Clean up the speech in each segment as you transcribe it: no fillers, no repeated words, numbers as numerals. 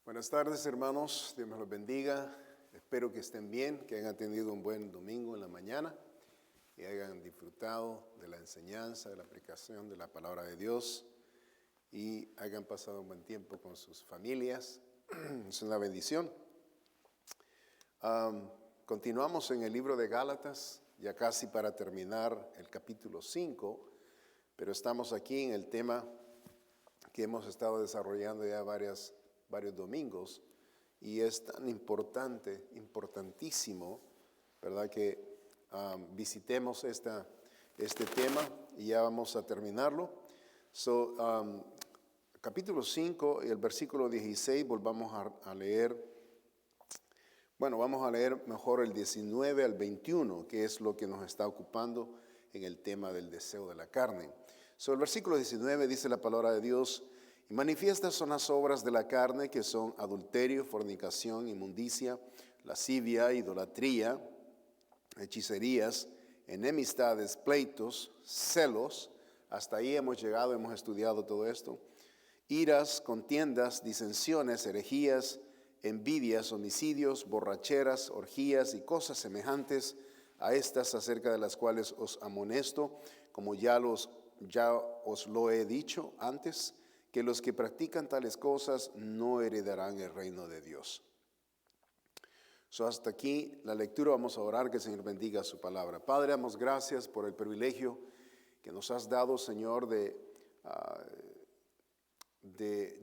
Buenas tardes, hermanos. Dios me los bendiga. Espero que estén bien, que hayan tenido un buen domingo en la mañana y hayan disfrutado de la enseñanza, de la aplicación de la palabra de Dios y hayan pasado un buen tiempo con sus familias. Es una bendición. Continuamos en el libro de Gálatas, ya casi para terminar el capítulo 5, pero estamos aquí en el tema que hemos estado desarrollando ya varios domingos, y es tan importante, importantísimo, ¿verdad?, que visitemos este tema y ya vamos a terminarlo. Capítulo 5 y el versículo 16, volvamos a leer. Bueno, vamos a leer mejor el 19 al 21, que es lo que nos está ocupando en el tema del deseo de la carne. El versículo 19 dice la palabra de Dios: y manifiestas son las obras de la carne, que son adulterio, fornicación, inmundicia, lascivia, idolatría, hechicerías, enemistades, pleitos, celos. Hasta ahí hemos llegado, hemos estudiado todo esto. Iras, contiendas, disensiones, herejías, envidias, homicidios, borracheras, orgías y cosas semejantes a estas, acerca de las cuales os amonesto, como ya os lo he dicho antes, que los que practican tales cosas no heredarán el reino de Dios. Hasta aquí la lectura. Vamos a orar, que el Señor bendiga su palabra. Padre, damos gracias por el privilegio que nos has dado, Señor, de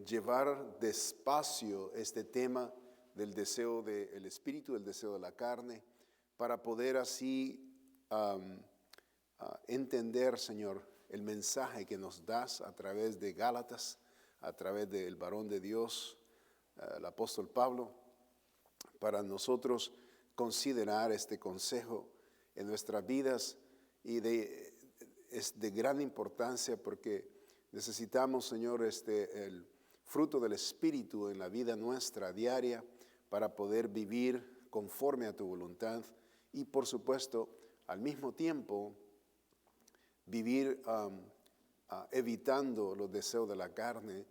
llevar despacio este tema del deseo del espíritu, del deseo de la carne, para poder así entender, Señor, el mensaje que nos das a través de Gálatas, a través del varón de Dios, el apóstol Pablo, para nosotros considerar este consejo en nuestras vidas. Y es de gran importancia, porque necesitamos, Señor, el fruto del Espíritu en la vida nuestra diaria, para poder vivir conforme a tu voluntad y, por supuesto, al mismo tiempo vivir evitando los deseos de la carne,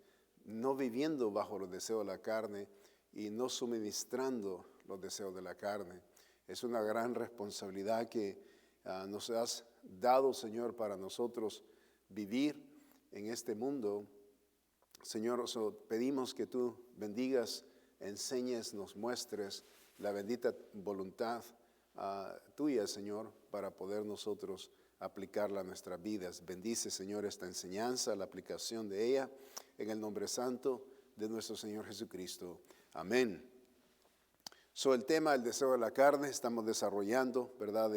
no viviendo bajo los deseos de la carne y no suministrando los deseos de la carne. Es una gran responsabilidad que nos has dado, Señor, para nosotros vivir en este mundo. Señor, pedimos que tú bendigas, enseñes, nos muestres la bendita voluntad tuya, Señor, para poder nosotros aplicarla a nuestras vidas. Bendice, Señor, esta enseñanza, la aplicación de ella, en el nombre santo de nuestro Señor Jesucristo. Amén. El tema del deseo de la carne estamos desarrollando, ¿verdad?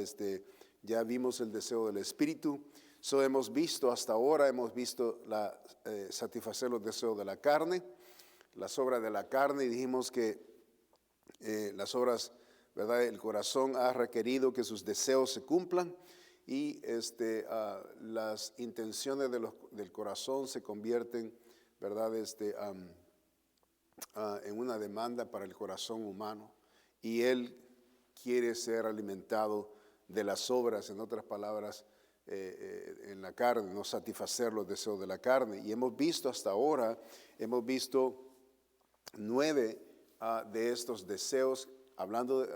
Ya vimos el deseo del espíritu. Hemos visto hasta ahora, satisfacer los deseos de la carne, las obras de la carne, y dijimos que las obras, ¿verdad?, el corazón ha requerido que sus deseos se cumplan, y las intenciones del corazón se convierten, ¿verdad?, en una demanda para el corazón humano, y él quiere ser alimentado de las obras, en otras palabras, en la carne, no satisfacer los deseos de la carne. Y hemos visto hasta ahora, 9 de estos deseos, hablando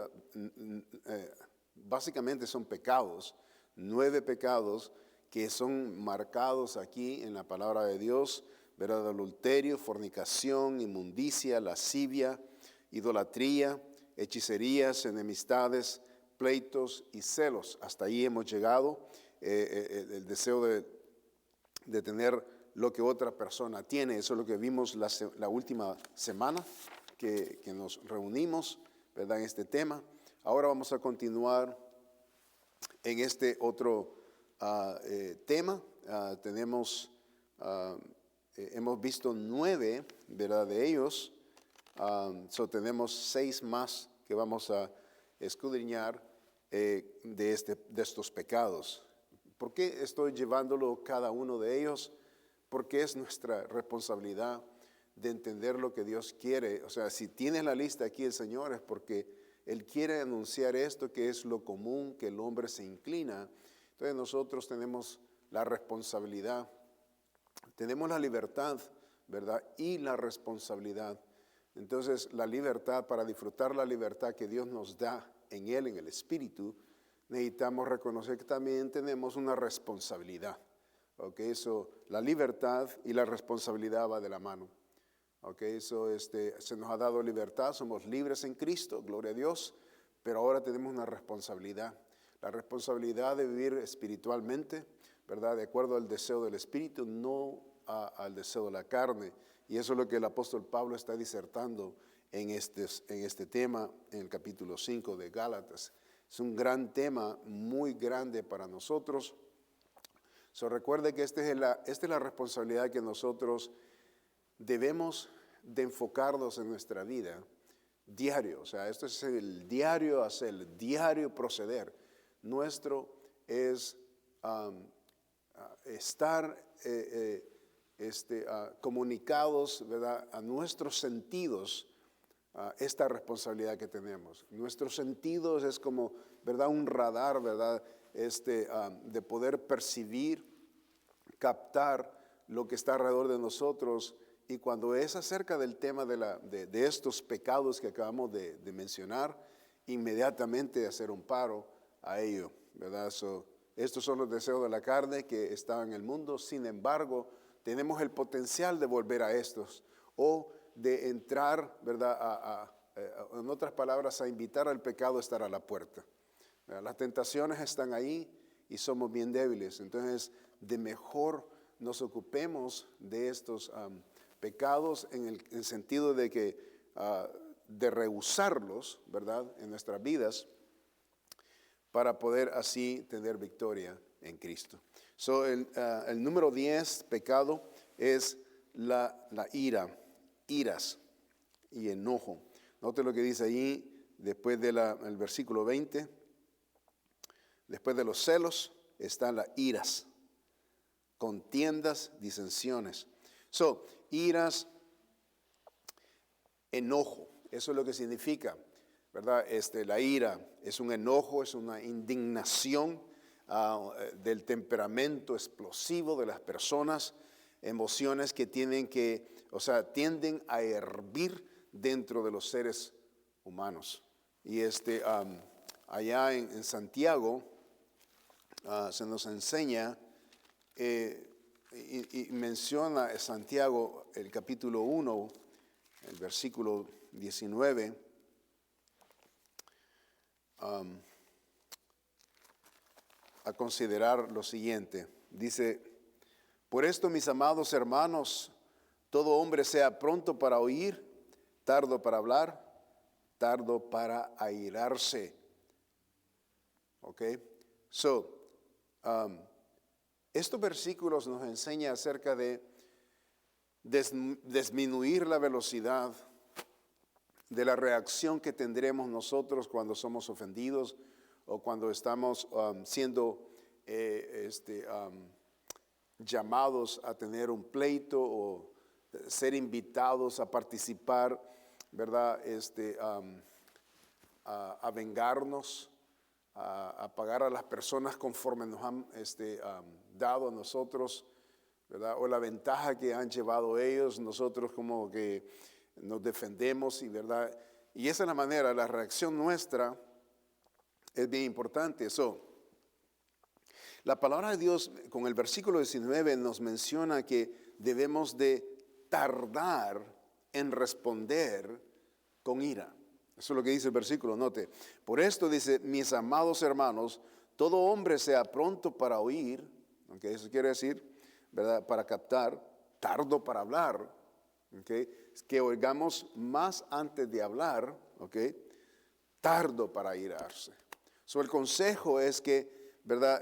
básicamente son pecados, 9 pecados que son marcados aquí en la palabra de Dios, ¿verdad? Adulterio, fornicación, inmundicia, lascivia, idolatría, hechicerías, enemistades, pleitos y celos. Hasta ahí hemos llegado. El deseo de tener lo que otra persona tiene. Eso es lo que vimos la última semana que nos reunimos, ¿verdad?, en este tema. Ahora vamos a continuar en este otro tema. Hemos visto 9, ¿verdad?, de ellos. Tenemos 6 más que vamos a escudriñar de estos pecados. ¿Por qué estoy llevándolo cada uno de ellos? Porque es nuestra responsabilidad de entender lo que Dios quiere. O sea, si tienes la lista aquí el Señor, es porque Él quiere anunciar esto, que es lo común, que el hombre se inclina. Entonces nosotros tenemos la responsabilidad, tenemos la libertad, ¿verdad?, y la responsabilidad Entonces, la libertad, para disfrutar la libertad que Dios nos da en Él, en el Espíritu, necesitamos reconocer que también tenemos una responsabilidad. Okay, la libertad y la responsabilidad va de la mano. Okay, se nos ha dado libertad, somos libres en Cristo, gloria a Dios, pero ahora tenemos una responsabilidad. La responsabilidad de vivir espiritualmente, ¿verdad? De acuerdo al deseo del Espíritu, no al deseo de la carne. Y eso es lo que el apóstol Pablo está disertando en este tema, en el capítulo 5 de Gálatas. Es un gran tema, muy grande para nosotros. Recuerde que esta es la responsabilidad que nosotros debemos de enfocarnos en nuestra vida diario. O sea, esto es el diario hacer, el diario proceder. Nuestro es estar comunicados, ¿verdad?, a nuestros sentidos, esta responsabilidad que tenemos. Nuestros sentidos es como, ¿verdad?, un radar, ¿verdad?, de poder percibir, captar lo que está alrededor de nosotros. Y cuando es acerca del tema de estos pecados que acabamos de mencionar, inmediatamente hacer un paro a ello, ¿verdad? Estos son los deseos de la carne que están en el mundo. Sin embargo, tenemos el potencial de volver a estos o de entrar, ¿verdad?, en otras palabras, a invitar al pecado a estar a la puerta. Las tentaciones están ahí y somos bien débiles. Entonces, de mejor nos ocupemos de estos pecados en el sentido de que de rehusarlos, ¿verdad?, en nuestras vidas, para poder así tener victoria en Cristo. El número 10, pecado, es la ira, iras y enojo. Note lo que dice allí después del versículo 20. Después de los celos están las iras, contiendas, disensiones. Iras, enojo, eso es lo que significa, ¿verdad? La ira es un enojo, es una indignación del temperamento explosivo de las personas, emociones que tienden a hervir dentro de los seres humanos. Y allá en Santiago se nos enseña y menciona Santiago el capítulo 1, el versículo 19, a considerar lo siguiente. Dice: por esto, mis amados hermanos, todo hombre sea pronto para oír, tardo para hablar, tardo para airarse. Ok, estos versículos nos enseñan acerca de disminuir la velocidad de la reacción que tendremos nosotros cuando somos ofendidos o cuando estamos siendo llamados a tener un pleito o ser invitados a participar, ¿verdad?, a vengarnos, a pagar a las personas conforme nos han dado a nosotros, ¿verdad?, o la ventaja que han llevado ellos. Nosotros como que nos defendemos, y ¿verdad? Y esa es la manera, la reacción nuestra es bien importante. La palabra de Dios con el versículo 19 nos menciona que debemos de tardar en responder con ira. Eso es lo que dice el versículo, note. Por esto dice: mis amados hermanos, todo hombre sea pronto para oír, ¿okay? Eso quiere decir, ¿verdad?, para captar, tardo para hablar, ¿okay?, que oigamos más antes de hablar, ¿okay?, tardo para airarse. El consejo es que, ¿verdad?,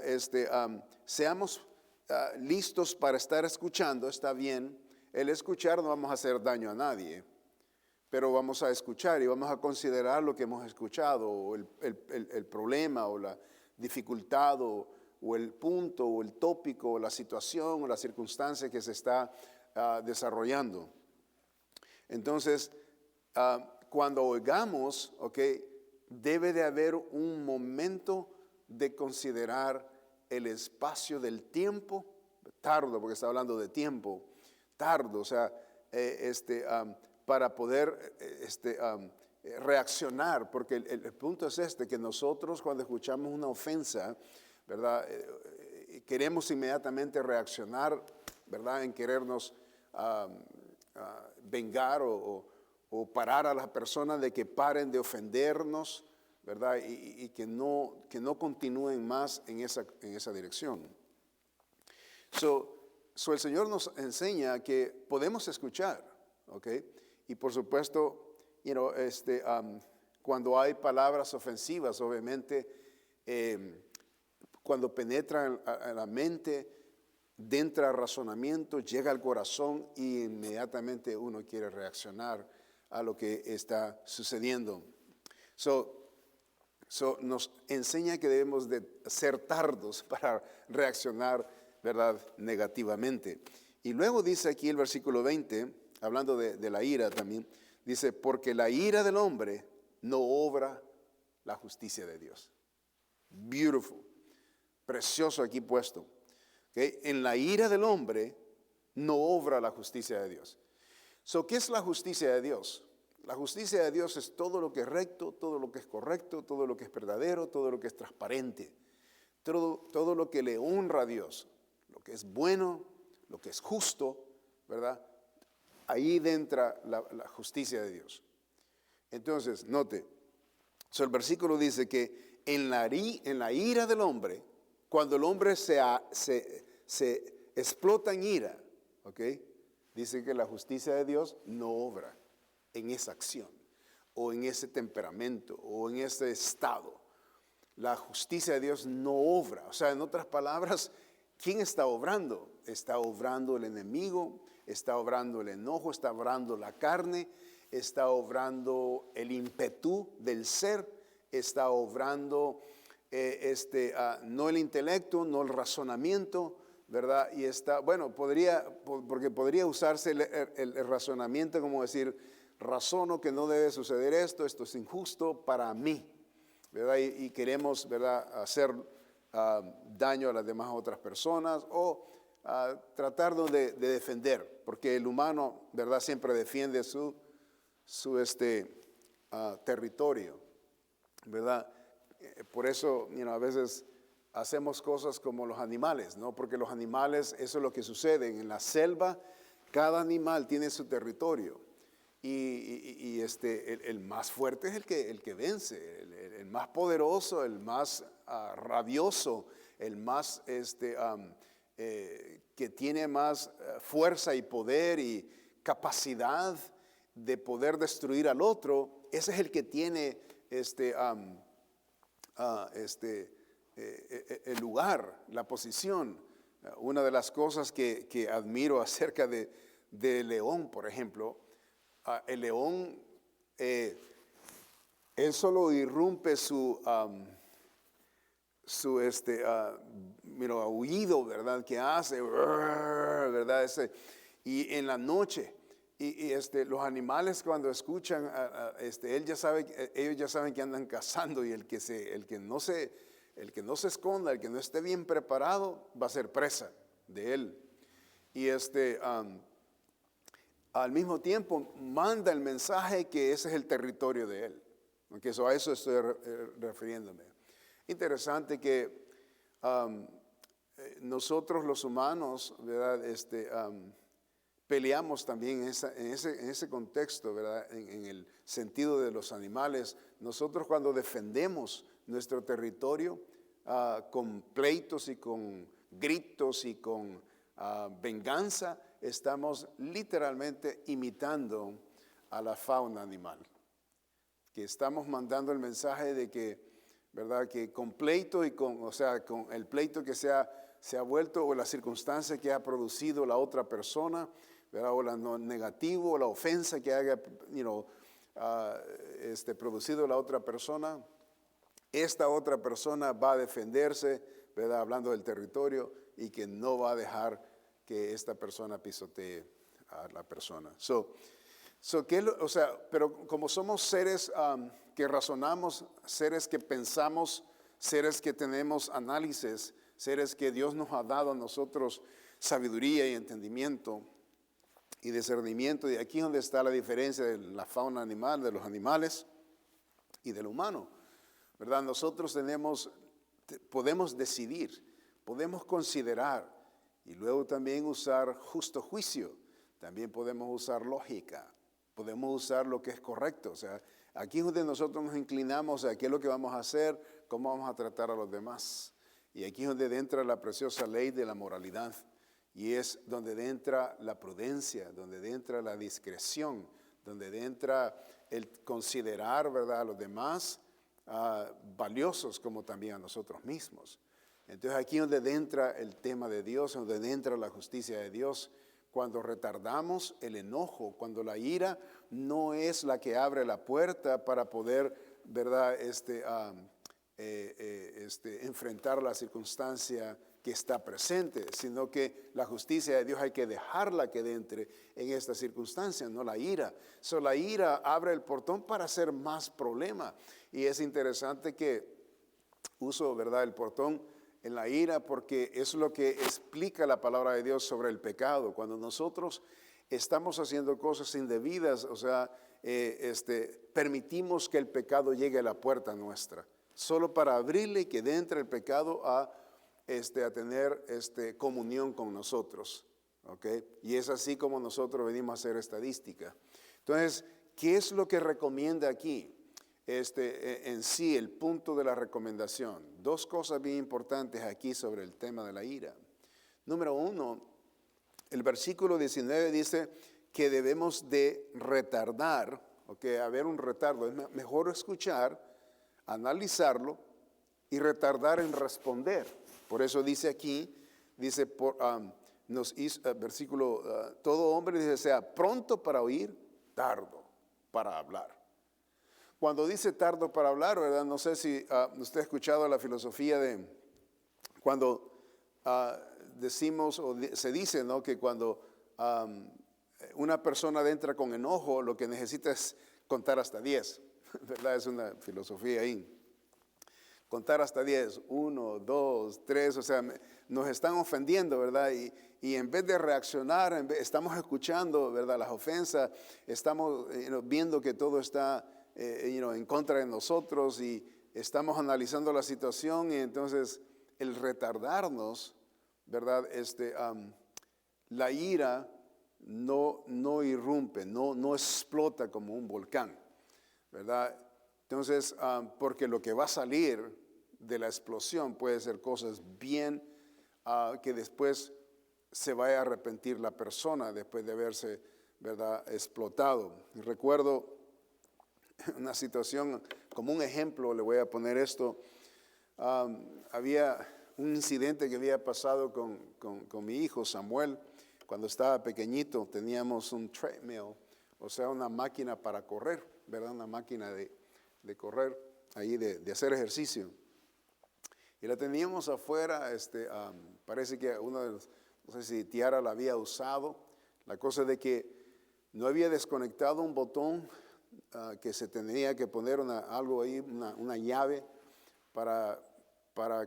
seamos listos para estar escuchando. Está bien, el escuchar, no vamos a hacer daño a nadie, pero vamos a escuchar y vamos a considerar lo que hemos escuchado, o el problema, o la dificultad, o el punto, o el tópico, o la situación, o la circunstancia que se está desarrollando. Entonces, cuando oigamos, debe de haber un momento de considerar el espacio del tiempo, tardo, porque está hablando de tiempo, tardo, para poder reaccionar, porque el punto es que nosotros cuando escuchamos una ofensa, ¿verdad? Queremos inmediatamente reaccionar, ¿verdad? En querernos vengar o parar a las personas de que paren de ofendernos, ¿verdad? Y que no continúen más en esa dirección. So el Señor nos enseña que podemos escuchar, ¿ok? Y por supuesto, cuando hay palabras ofensivas, obviamente, cuando penetran a la mente, entra al razonamiento, llega al corazón y inmediatamente uno quiere reaccionar a lo que está sucediendo. Nos enseña que debemos de ser tardos para reaccionar, ¿verdad?, negativamente. Y luego dice aquí el versículo 20, hablando de la ira también, dice, porque la ira del hombre no obra la justicia de Dios. Beautiful, precioso aquí puesto. ¿Okay? En la ira del hombre no obra la justicia de Dios. ¿Qué es la justicia de Dios? La justicia de Dios es todo lo que es recto, todo lo que es correcto, todo lo que es verdadero, todo lo que es transparente, todo lo que le honra a Dios, lo que es bueno, lo que es justo, ¿verdad? Ahí entra la justicia de Dios. Entonces, note, el versículo dice que en la ira del hombre, cuando el hombre se explota en ira, ¿ok? Dice que la justicia de Dios no obra en esa acción, o en ese temperamento, o en ese estado. La justicia de Dios no obra. O sea, en otras palabras, ¿quién está obrando? Está obrando el enemigo, está obrando el enojo, está obrando la carne, está obrando el ímpetu del ser, está obrando no el intelecto, no el razonamiento, ¿verdad? Y está, bueno, porque podría usarse el razonamiento como decir, razono que no debe suceder esto es injusto para mí, ¿verdad? Y queremos, ¿verdad?, hacer daño a las demás otras personas o tratar de defender, porque el humano, ¿verdad?, siempre defiende su territorio, ¿verdad? Por eso, a veces hacemos cosas como los animales, ¿no? Porque los animales, eso es lo que sucede. En la selva, cada animal tiene su territorio. Y el más fuerte es el que vence, el más poderoso, el más rabioso, el más que tiene más fuerza y poder y capacidad de poder destruir al otro. Ese es el que tiene el lugar, la posición. Una de las cosas que admiro acerca de león, por ejemplo, el león, él solo irrumpe su aullido, ¿verdad?, que hace, ¿verdad? Y en la noche, los animales cuando escuchan, ellos ya saben que andan cazando, y el que no se esconda, el que no esté bien preparado, va a ser presa de él. Y al mismo tiempo manda el mensaje que ese es el territorio de él. Aunque a eso estoy refiriéndome. Interesante que nosotros los humanos, ¿verdad?, peleamos también en ese contexto, ¿verdad?, en el sentido de los animales. Nosotros cuando defendemos nuestro territorio con pleitos y con gritos y con venganza, estamos literalmente imitando a la fauna animal. Que estamos mandando el mensaje de que, ¿verdad?, que con pleito y con el pleito que se ha vuelto, o la circunstancia que ha producido la otra persona, ¿verdad?, o lo negativo, o la ofensa que haya producido la otra persona, esta otra persona va a defenderse, ¿verdad?, hablando del territorio, y que no va a dejar que esta persona pisotee a la persona. Pero como somos seres que razonamos, seres que pensamos, seres que tenemos análisis, seres que Dios nos ha dado a nosotros sabiduría y entendimiento, y discernimiento. Y aquí es donde está la diferencia de la fauna animal, de los animales y del humano, ¿verdad? Nosotros podemos decidir, podemos considerar y luego también usar justo juicio. También podemos usar lógica, podemos usar lo que es correcto. O sea, aquí es donde nosotros nos inclinamos a qué es lo que vamos a hacer, cómo vamos a tratar a los demás. Y aquí es donde entra la preciosa ley de la moralidad. Y es donde entra la prudencia, donde entra la discreción, donde entra el considerar, ¿verdad?, a los demás valiosos como también a nosotros mismos. Entonces aquí es donde entra el tema de Dios, donde entra la justicia de Dios. Cuando retardamos el enojo, cuando la ira no es la que abre la puerta para poder, ¿verdad?, enfrentar la circunstancia que está presente, sino que la justicia de Dios hay que dejarla que entre en esta circunstancia, no la ira. La ira abre el portón para hacer más problema. Y es interesante que uso, ¿verdad?, el portón en la ira, porque es lo que explica la palabra de Dios sobre el pecado. Cuando nosotros estamos haciendo cosas indebidas, o sea, permitimos que el pecado llegue a la puerta nuestra, solo para abrirle y que entre el pecado a tener comunión con nosotros, ¿ok? Y es así como nosotros venimos a hacer estadística. Entonces, ¿qué es lo que recomienda aquí? En sí, el punto de la recomendación. Dos cosas bien importantes aquí sobre el tema de la ira. Número uno, el versículo 19 dice que debemos de retardar, ¿ok? Haber un retardo. Es mejor escuchar, analizarlo y retardar en responder. Por eso dice aquí, dice, versículo, todo hombre dice, sea pronto para oír, tardo para hablar. Cuando dice tardo para hablar, ¿verdad? No sé si usted ha escuchado la filosofía de cuando decimos, o se dice, ¿no?, que cuando una persona entra con enojo, lo que necesita es contar hasta 10, ¿verdad? Es una filosofía ahí. Contar hasta 10, 1, 2, 3, o sea, nos están ofendiendo, ¿verdad? Y en vez de reaccionar, estamos escuchando, ¿verdad?, las ofensas, estamos viendo que todo está en contra de nosotros y estamos analizando la situación, y entonces el retardarnos, ¿verdad? La ira no irrumpe, no explota como un volcán, ¿verdad? Entonces, porque lo que va a salir de la explosión puede ser cosas bien que después se vaya a arrepentir la persona después de haberse, ¿verdad?, explotado. Recuerdo una situación, como un ejemplo, le voy a poner esto. Había un incidente que había pasado con mi hijo Samuel. Cuando estaba pequeñito teníamos un treadmill, o sea, una máquina para correr, ¿verdad? Una máquina de correr, ahí de hacer ejercicio. Y la teníamos afuera, parece que uno de los, no sé si Tiara la había usado. La cosa de que no había desconectado un botón que se tenía que poner algo ahí, una llave para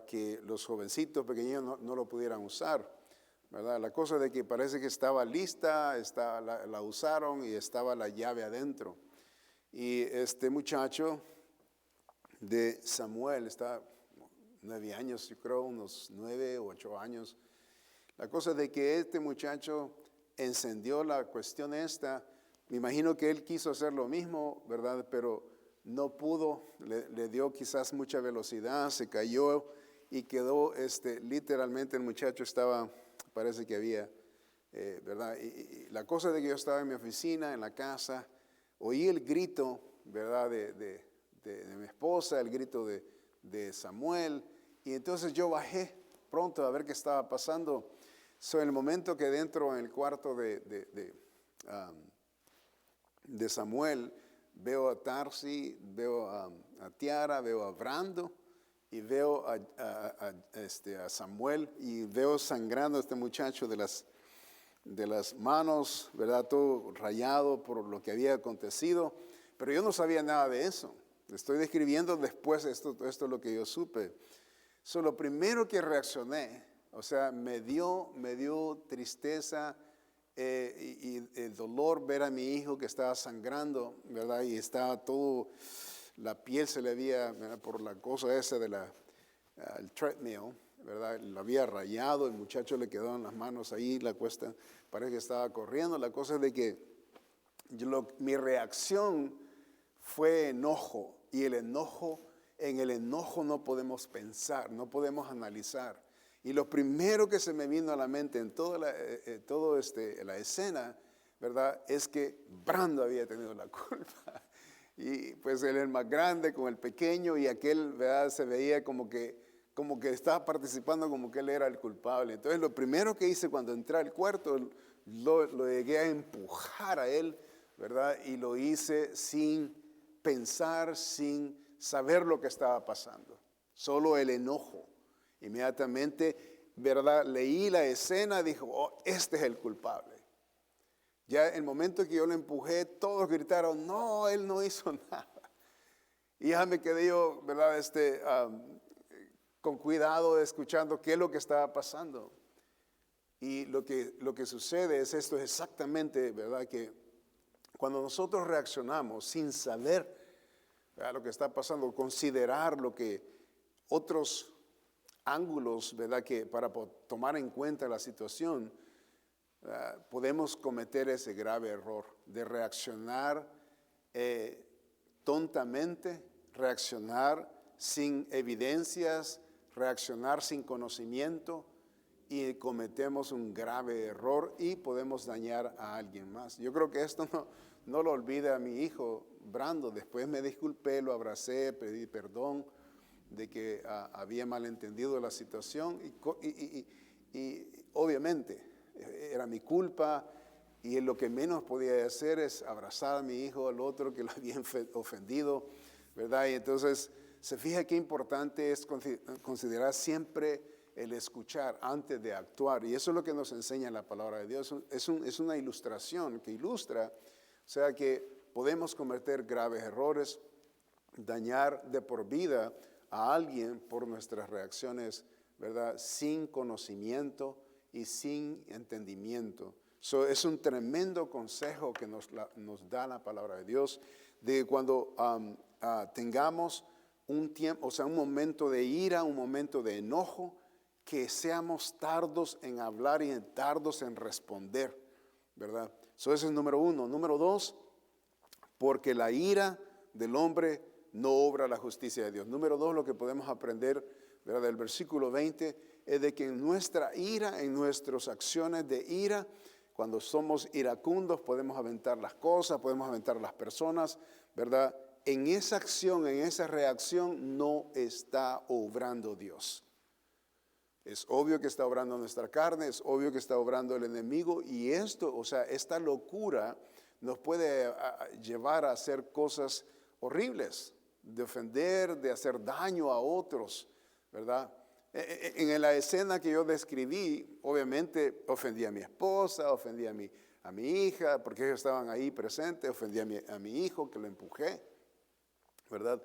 que los jovencitos pequeños no lo pudieran usar, ¿verdad? La cosa de que parece que estaba lista, la usaron y estaba la llave adentro. Y este muchacho de Samuel está 9 años, yo creo, unos 9 o 8 años. La cosa de que este muchacho encendió la cuestión esta. Me imagino que él quiso hacer lo mismo, ¿verdad? Pero no pudo, le dio quizás mucha velocidad, se cayó y quedó, literalmente el muchacho estaba, parece que había, ¿verdad? Y la cosa de que yo estaba en mi oficina, en la casa, oí el grito, ¿verdad?, de mi esposa, el grito de Samuel, y entonces yo bajé pronto a ver qué estaba pasando. En el momento que dentro en el cuarto de Samuel, veo a Tarsi, veo a Tiara, veo a Brando y veo a Samuel, y veo sangrando a este muchacho de las manos, ¿verdad? Todo rayado por lo que había acontecido, pero yo no sabía nada de eso. Estoy describiendo después, esto es lo que yo supe. Lo primero que reaccioné, o sea, me dio tristeza y el dolor ver a mi hijo que estaba sangrando, ¿verdad? Y estaba todo, la piel se le había, ¿verdad? Por la cosa esa de el treadmill, ¿verdad? Lo había rayado, el muchacho le quedó en las manos ahí, la cuesta, parece que estaba corriendo. La cosa es de que mi reacción fue enojo, y en el enojo no podemos pensar, no podemos analizar. Y lo primero que se me vino a la mente en toda la escena, ¿verdad? Es que Brando había tenido la culpa. Y pues él es el más grande con el pequeño, y aquel, ¿verdad? Se veía como que estaba participando, como que él era el culpable. Entonces lo primero que hice cuando entré al cuarto, lo llegué a empujar a él, ¿verdad? Y lo hice sin pensar, sin saber lo que estaba pasando. Solo el enojo. Inmediatamente, ¿verdad? Leí la escena, dijo, oh, este es el culpable. Ya el momento que yo lo empujé, todos gritaron, no, él no hizo nada. Y ya me quedé yo, ¿verdad? Con cuidado, escuchando qué es lo que estaba pasando. Y lo que sucede es esto exactamente, ¿verdad? Que cuando nosotros reaccionamos sin saber, ¿verdad?, lo que está pasando, considerar lo que otros ángulos, ¿verdad?, que para tomar en cuenta la situación, podemos cometer ese grave error de reaccionar tontamente, reaccionar sin evidencias, reaccionar sin conocimiento, y cometemos un grave error y podemos dañar a alguien más. Yo creo que esto no lo olvida a mi hijo Brando. Después me disculpé, lo abracé, pedí perdón de que había malentendido la situación, y obviamente era mi culpa, y lo que menos podía hacer es abrazar a mi hijo, al otro que lo había ofendido, ¿verdad? Y entonces se fija qué importante es considerar siempre el escuchar antes de actuar, y eso es lo que nos enseña la palabra de Dios. Es una ilustración que ilustra, o sea, que podemos cometer graves errores, dañar de por vida a alguien por nuestras reacciones, ¿verdad?, sin conocimiento y sin entendimiento. Es un tremendo consejo que nos da la palabra de Dios, de cuando tengamos un tiempo, o sea, un momento de ira, un momento de enojo, que seamos tardos en hablar y tardos en responder, ¿verdad? Ese es número uno. Número dos, porque la ira del hombre no obra la justicia de Dios. Número dos, lo que podemos aprender, ¿verdad?, del versículo 20, es de que en nuestra ira, en nuestras acciones de ira, cuando somos iracundos, podemos aventar las cosas, podemos aventar las personas, ¿verdad? En esa acción, en esa reacción, no está obrando Dios. Es obvio que está obrando nuestra carne, es obvio que está obrando el enemigo, y esto, o sea, esta locura nos puede llevar a hacer cosas horribles, de ofender, de hacer daño a otros, ¿verdad? En la escena que yo describí, obviamente ofendí a mi esposa, ofendí a mi hija, porque ellos estaban ahí presentes, ofendí a mi hijo, que lo empujé, ¿verdad?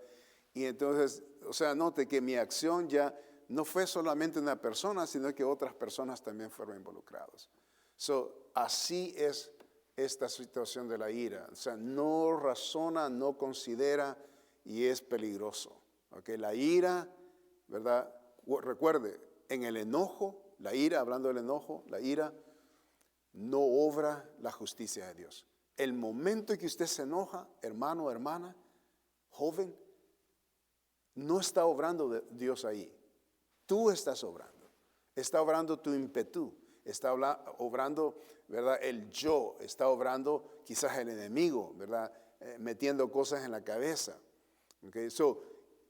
Y entonces, o sea, note que mi acción ya no fue solamente una persona, sino que otras personas también fueron involucradas. Así es esta situación de la ira. O sea, no razona, no considera, y es peligroso. ¿Okay? La ira, ¿verdad? Recuerde, en el enojo, la ira, hablando del enojo, la ira no obra la justicia de Dios. El momento en que usted se enoja, hermano, hermana, joven, no está obrando Dios ahí. Tú estás obrando. Está obrando tu ímpetu. Está obrando, ¿verdad?, el yo. Está obrando quizás el enemigo, ¿verdad?, metiendo cosas en la cabeza. Okay?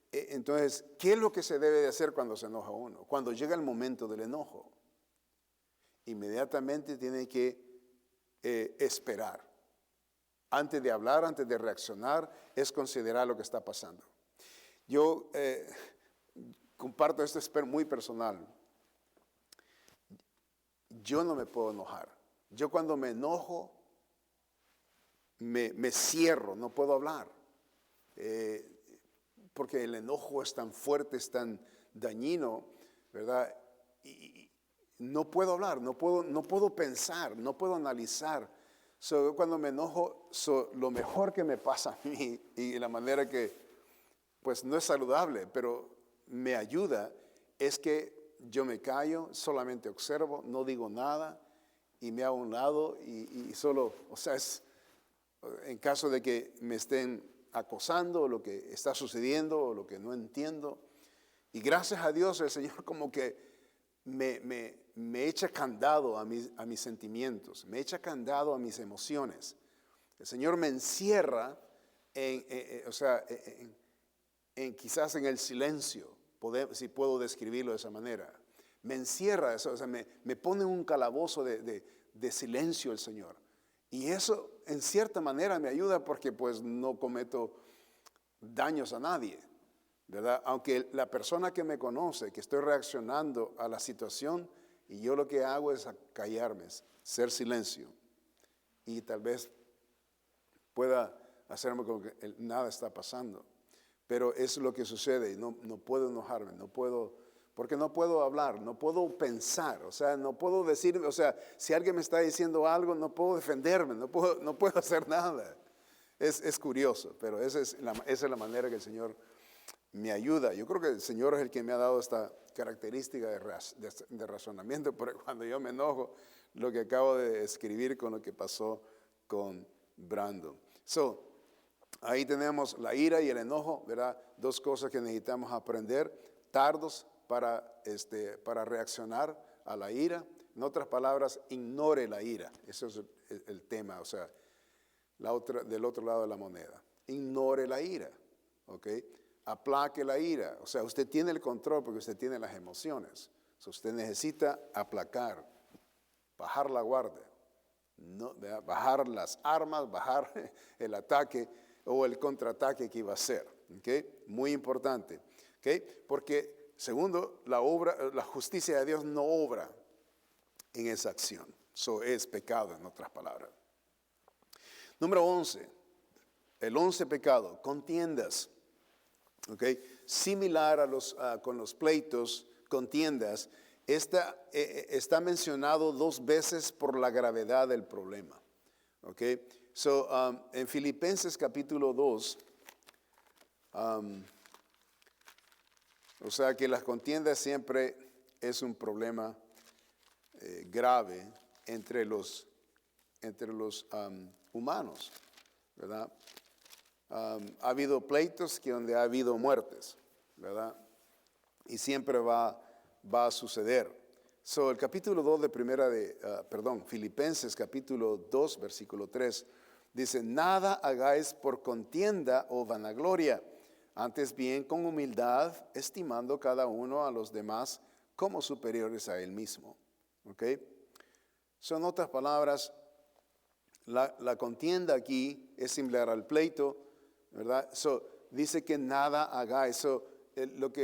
Entonces, ¿qué es lo que se debe de hacer cuando se enoja uno? Cuando llega el momento del enojo, inmediatamente tiene que esperar. Antes de hablar, antes de reaccionar, es considerar lo que está pasando. Yo comparto esto, es muy personal. Yo no me puedo enojar. Yo cuando me enojo, me cierro, no puedo hablar. Porque el enojo es tan fuerte, es tan dañino, ¿verdad? Y no puedo hablar, no puedo pensar, no puedo analizar. So, cuando me enojo, lo mejor que me pasa a mí y la manera que, pues no es saludable, pero me ayuda, es que yo me callo, solamente observo, no digo nada y me hago a un lado y solo, o sea, es en caso de que me estén acosando o lo que está sucediendo o lo que no entiendo. Y gracias a Dios el Señor como que me echa candado a mis sentimientos, me echa candado a mis emociones. El Señor me encierra o sea, quizás en el silencio, si puedo describirlo de esa manera. Me encierra, o sea, me pone en un calabozo de silencio el Señor. Y eso en cierta manera me ayuda porque pues no cometo daños a nadie, ¿verdad? Aunque la persona que me conoce, que estoy reaccionando a la situación, y yo lo que hago es callarme, ser silencio. Y tal vez pueda hacerme como que nada está pasando. Pero es lo que sucede y no puedo enojarme, porque no puedo hablar, no puedo pensar, o sea, no puedo decir, o sea, si alguien me está diciendo algo, no puedo defenderme, no puedo hacer nada. Es curioso, pero esa es la manera que el Señor me ayuda. Yo creo que el Señor es el que me ha dado esta característica de razonamiento, porque cuando yo me enojo, lo que acabo de escribir con lo que pasó con Brandon. Ahí tenemos la ira y el enojo, ¿verdad? Dos cosas que necesitamos aprender. Tardos para reaccionar a la ira. En otras palabras, ignore la ira. Eso es el tema, o sea, del otro lado de la moneda. Ignore la ira, ¿ok? Aplaque la ira. O sea, usted tiene el control porque usted tiene las emociones. Usted necesita aplacar, bajar la guardia, no, bajar las armas, bajar el ataque o el contraataque que iba a hacer. ¿Okay? Muy importante. ¿Okay? Porque segundo, la justicia de Dios no obra en esa acción. Eso es pecado, en otras palabras. Número 11. El 11 pecado, contiendas. ¿Okay? Similar con los pleitos, contiendas. Está mencionado 2 veces por la gravedad del problema. ¿Okay? En Filipenses capítulo 2, o sea que las contiendas siempre es un problema grave entre los humanos, ¿verdad? Ha habido pleitos donde ha habido muertes, ¿verdad? Y siempre va a suceder. El capítulo 2 Filipenses capítulo 2, versículo 3, dice, nada hagáis por contienda o vanagloria, antes bien con humildad, estimando cada uno a los demás como superiores a él mismo. ¿Ok? En otras palabras, la contienda aquí es similar al pleito, ¿verdad? Dice que nada hagáis.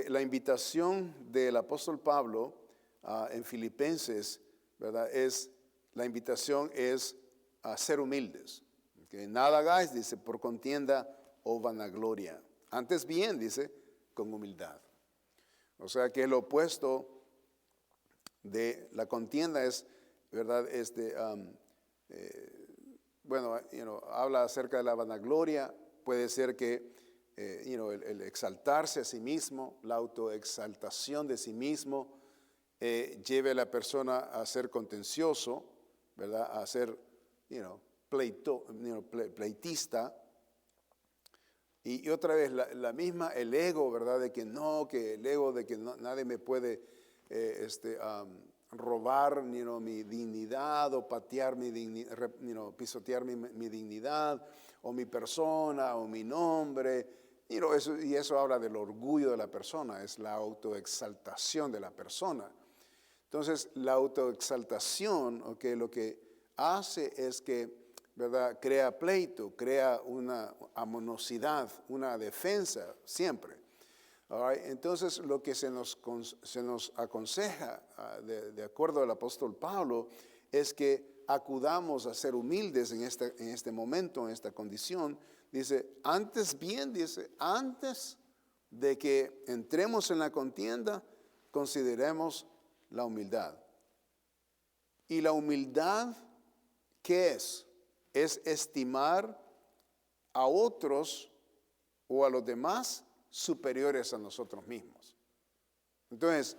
La invitación del apóstol Pablo en Filipenses, ¿verdad? La invitación es a ser humildes. ¿Okay? Nada hagáis, dice, por contienda o vanagloria. Antes bien, dice, con humildad. O sea que lo opuesto de la contienda es, ¿verdad? Habla acerca de la vanagloria. Puede ser que el exaltarse a sí mismo, la autoexaltación de sí mismo, lleve a la persona a ser contencioso, ¿verdad? A ser, pleitista. Y otra vez, el ego, ¿verdad? Que el ego de que nadie me puede robar mi dignidad o patear pisotear mi dignidad o mi persona o mi nombre. Eso habla del orgullo de la persona, es la autoexaltación de la persona. Entonces, la autoexaltación, ¿okay? Lo que hace es que, ¿verdad? Crea pleito, crea una amonosidad, una defensa siempre. Right? Entonces, lo que se nos aconseja, de acuerdo al apóstol Pablo, es que acudamos a ser humildes en este momento, en esta condición. Dice, antes de que entremos en la contienda, consideremos la humildad. Y la humildad, ¿qué es? Es estimar a otros o a los demás superiores a nosotros mismos. Entonces,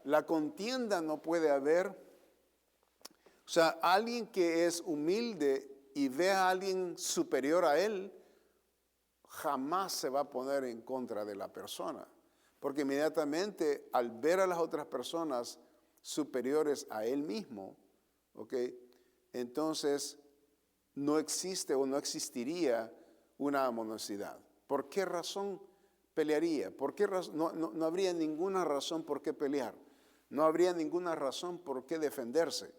la contienda no puede haber. O sea, alguien que es humilde y ve a alguien superior a él, jamás se va a poner en contra de la persona. Porque inmediatamente al ver a las otras personas superiores a él mismo, ¿ok? Entonces no existe o no existiría una amorosidad. ¿Por qué razón pelearía? ¿Por qué no habría ninguna razón por qué pelear? No habría ninguna razón por qué defenderse.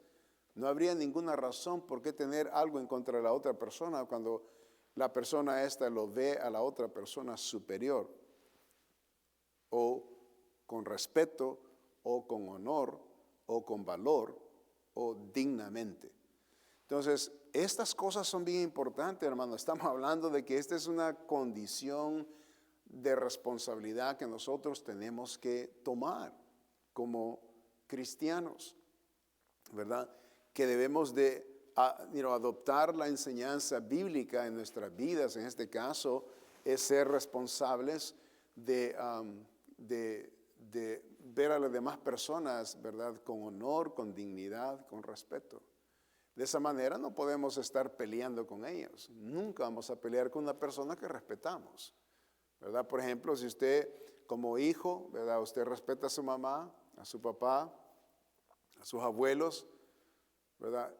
No habría ninguna razón por qué tener algo en contra de la otra persona cuando la persona esta lo ve a la otra persona superior, o con respeto, o con honor, o con valor, o dignamente. Entonces, estas cosas son bien importantes, hermano. Estamos hablando de que esta es una condición de responsabilidad que nosotros tenemos que tomar como cristianos, ¿verdad? Que debemos de adoptar la enseñanza bíblica en nuestras vidas. En este caso, es ser responsables de ver a las demás personas, ¿verdad? Con honor, con dignidad, con respeto. De esa manera no podemos estar peleando con ellos. Nunca vamos a pelear con una persona que respetamos, ¿verdad? Por ejemplo, si usted como hijo, ¿verdad? Usted respeta a su mamá, a su papá, a sus abuelos, ¿verdad?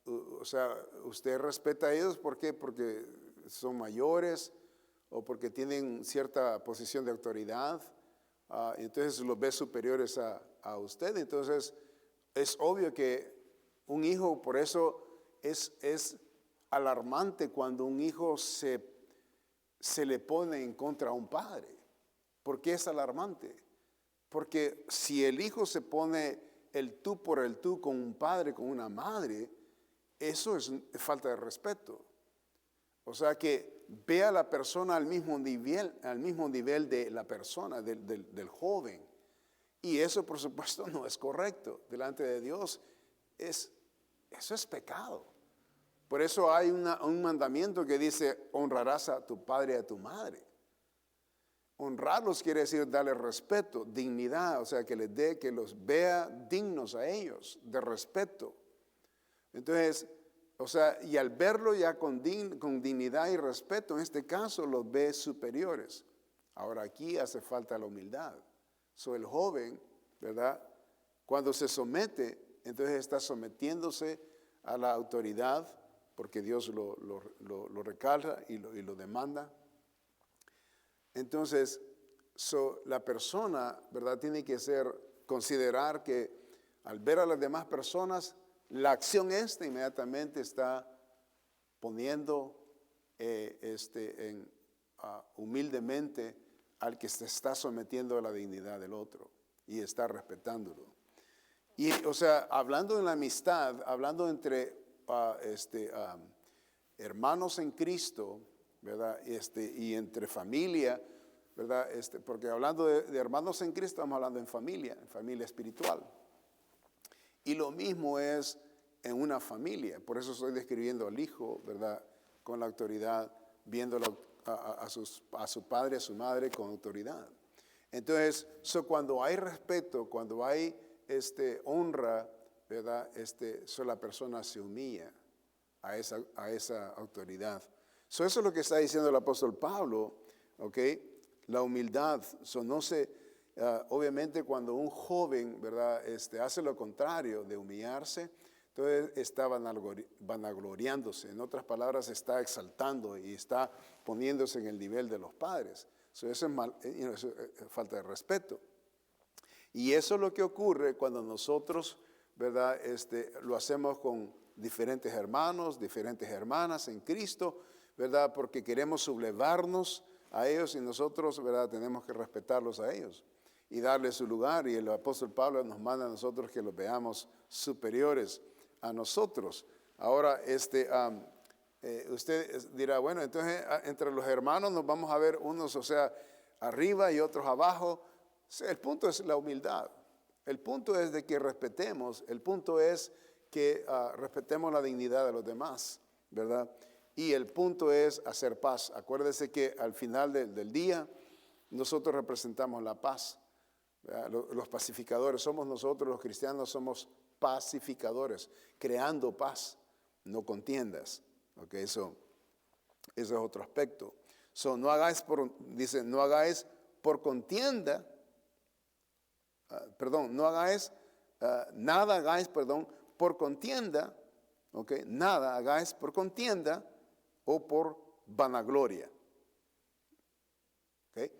O sea, usted respeta a ellos, ¿por qué? Porque son mayores o porque tienen cierta posición de autoridad. Entonces los ve superiores a usted. Entonces es obvio que un hijo, por eso es alarmante cuando un hijo se le pone en contra a un padre. ¿Por qué es alarmante? Porque si el hijo se pone el tú por el tú con un padre, con una madre, eso es falta de respeto. O sea que ve a la persona al mismo nivel de la persona, del joven. Y eso, por supuesto, no es correcto. Delante de Dios, eso es pecado. Por eso hay un mandamiento que dice, honrarás a tu padre y a tu madre. Honrarlos quiere decir darle respeto, dignidad, o sea, que los vea dignos a ellos, de respeto. Entonces, o sea, y al verlo ya con dignidad y respeto, en este caso los ve superiores. Ahora aquí hace falta la humildad. El joven, ¿verdad? Cuando se somete, entonces está sometiéndose a la autoridad, porque Dios lo recalca y lo demanda. Entonces, la persona, ¿verdad? Tiene que considerar que al ver a las demás personas, la acción inmediatamente está poniendo humildemente al que se está sometiendo a la dignidad del otro y está respetándolo. Y, o sea, hablando de la amistad, hablando entre hermanos en Cristo, ¿verdad? Y entre familia, ¿verdad? Porque hablando de hermanos en Cristo, estamos hablando en familia espiritual. Y lo mismo es en una familia. Por eso estoy describiendo al hijo, ¿verdad? Con la autoridad, viéndolo a su padre, a su madre con autoridad. Entonces, cuando hay respeto, cuando hay honra, ¿verdad? La persona se humilla a esa autoridad. Eso es lo que está diciendo el apóstol Pablo, ¿ok? La humildad. Obviamente cuando un joven, ¿verdad? Hace lo contrario de humillarse, entonces está vanagloriándose. En otras palabras, está exaltando y está poniéndose en el nivel de los padres. Eso es falta de respeto. Y eso es lo que ocurre cuando nosotros, ¿verdad? Lo hacemos con diferentes hermanos, diferentes hermanas en Cristo, ¿verdad? Porque queremos sublevarnos a ellos y nosotros, ¿verdad? Tenemos que respetarlos a ellos y darles su lugar. Y el apóstol Pablo nos manda a nosotros que los veamos superiores a nosotros. Ahora, usted dirá, bueno, entonces entre los hermanos nos vamos a ver unos, o sea, arriba y otros abajo. El punto es la humildad. El punto es de que respetemos, el punto es que respetemos la dignidad de los demás, ¿verdad? Y el punto es hacer paz. Acuérdese que al final del día nosotros representamos la paz. Los pacificadores somos nosotros, los cristianos somos pacificadores, creando paz, no contiendas. Okay, eso es otro aspecto. No hagáis dice, no hagáis por contienda, no hagáis, nada hagáis, por contienda, okay, nada hagáis por contienda o por vanagloria. Okay.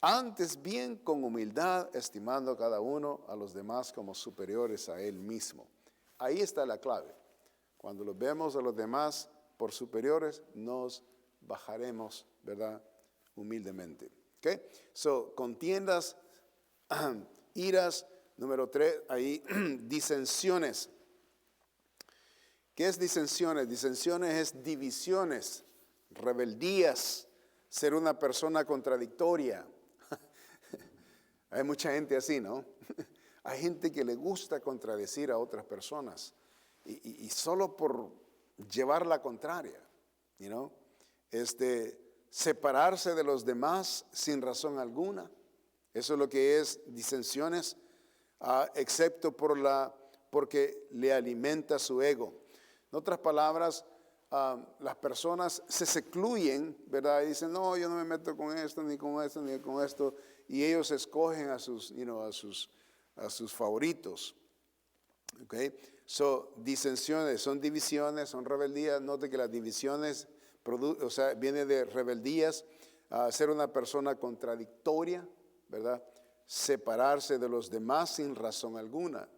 Antes bien con humildad, estimando cada uno a los demás como superiores a él mismo. Ahí está la clave. Cuando los vemos a los demás por superiores, nos bajaremos, ¿verdad? Humildemente. ¿Okay? Contiendas, iras, número 3, ahí, disensiones. ¿Qué es disensiones? Disensiones es divisiones, rebeldías, ser una persona contradictoria. Hay mucha gente así, ¿no? Hay gente que le gusta contradecir a otras personas y solo por llevar la contraria, you know? Separarse de los demás sin razón alguna. Eso es lo que es disensiones, excepto porque le alimenta su ego. En otras palabras, las personas se secluyen, ¿verdad? Y dicen, no, yo no me meto con esto, ni con esto, ni con esto. Y ellos escogen a sus favoritos. Okay. Disensiones, son divisiones, son rebeldías. Note que las divisiones viene de rebeldías, ser una persona contradictoria, ¿verdad? Separarse de los demás sin razón alguna.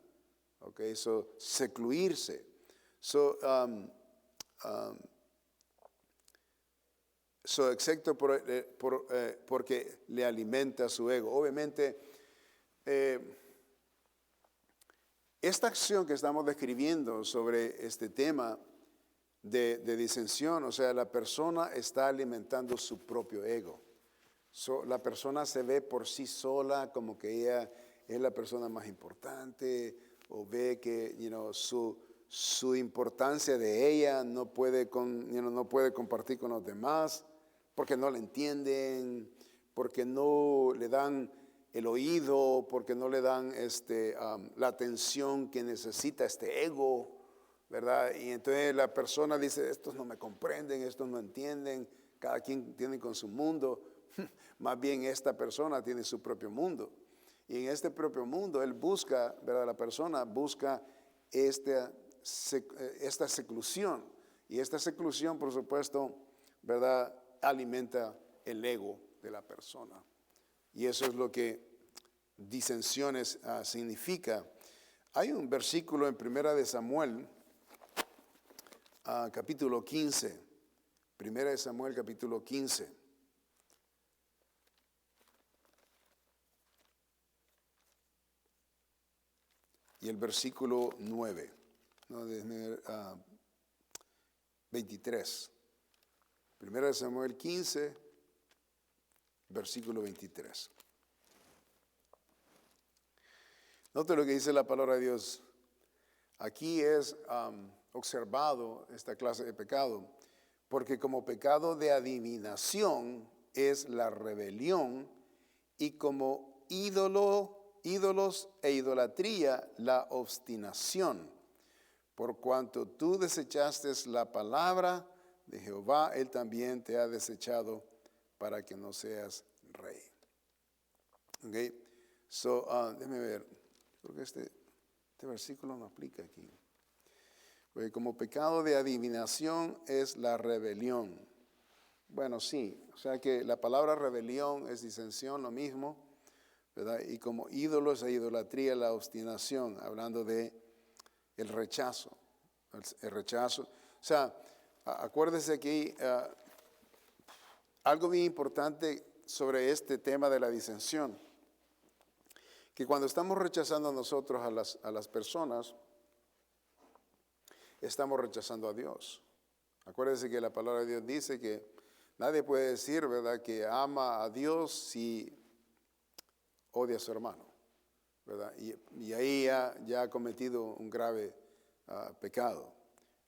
Okay. Secluirse. Excepto porque le alimenta su ego. Obviamente, esta acción que estamos describiendo sobre este tema de disensión, o sea, la persona está alimentando su propio ego. La persona se ve por sí sola como que ella es la persona más importante, o ve que su importancia de ella no puede compartir con los demás porque no la entienden, porque no le dan el oído, porque no le dan la atención que necesita este ego, ¿verdad? Y entonces la persona dice, estos no me comprenden, estos no entienden, cada quien tiene con su mundo. Más bien esta persona tiene su propio mundo. Y en este propio mundo él busca, ¿verdad? La persona busca esta seclusión. Y esta seclusión, por supuesto, ¿verdad? Alimenta el ego de la persona. Y eso es lo que disensiones significa. Hay un versículo en Primera de Samuel, capítulo 15. Primera de Samuel, capítulo 15. Y el versículo 9. 23. Primera de Samuel 15, versículo 23. Note lo que dice la palabra de Dios. Aquí es observado esta clase de pecado, porque como pecado de adivinación es la rebelión, y como ídolos e idolatría la obstinación. Por cuanto tú desechaste la palabra de Jehová, Él también te ha desechado para que no seas rey. Ok, déjame ver, creo que este versículo no aplica aquí. Porque como pecado de adivinación es la rebelión. Bueno, sí, o sea que la palabra rebelión es disensión, lo mismo, ¿verdad? Y como ídolos e idolatría la obstinación, hablando de el rechazo. El rechazo. O sea, acuérdese aquí, algo bien importante sobre este tema de la disensión, que cuando estamos rechazando a nosotros, a las personas, estamos rechazando a Dios. Acuérdese que la palabra de Dios dice que nadie puede decir, ¿verdad?, que ama a Dios si odia a su hermano. ¿verdad? Y ahí ya ha cometido un grave pecado.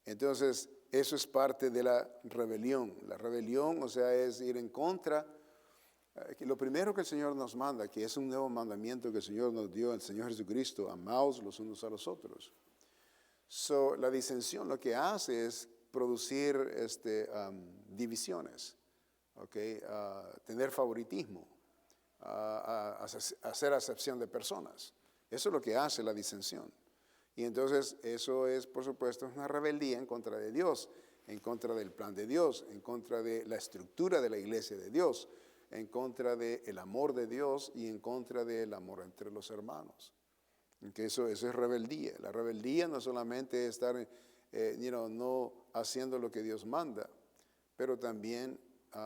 Entonces, eso es parte de la rebelión. La rebelión, o sea, es ir en contra. Lo primero que el Señor nos manda, que es un nuevo mandamiento que el Señor nos dio, el Señor Jesucristo, amaos los unos a los otros. La disensión lo que hace es producir divisiones, ¿okay? Tener favoritismo, hacer acepción de personas. Eso es lo que hace la disensión. Y entonces eso es, por supuesto, una rebeldía en contra de Dios, en contra del plan de Dios, en contra de la estructura de la iglesia de Dios, en contra del amor de Dios y en contra del amor entre los hermanos. Que eso es rebeldía. La rebeldía no solamente es estar no haciendo lo que Dios manda, pero también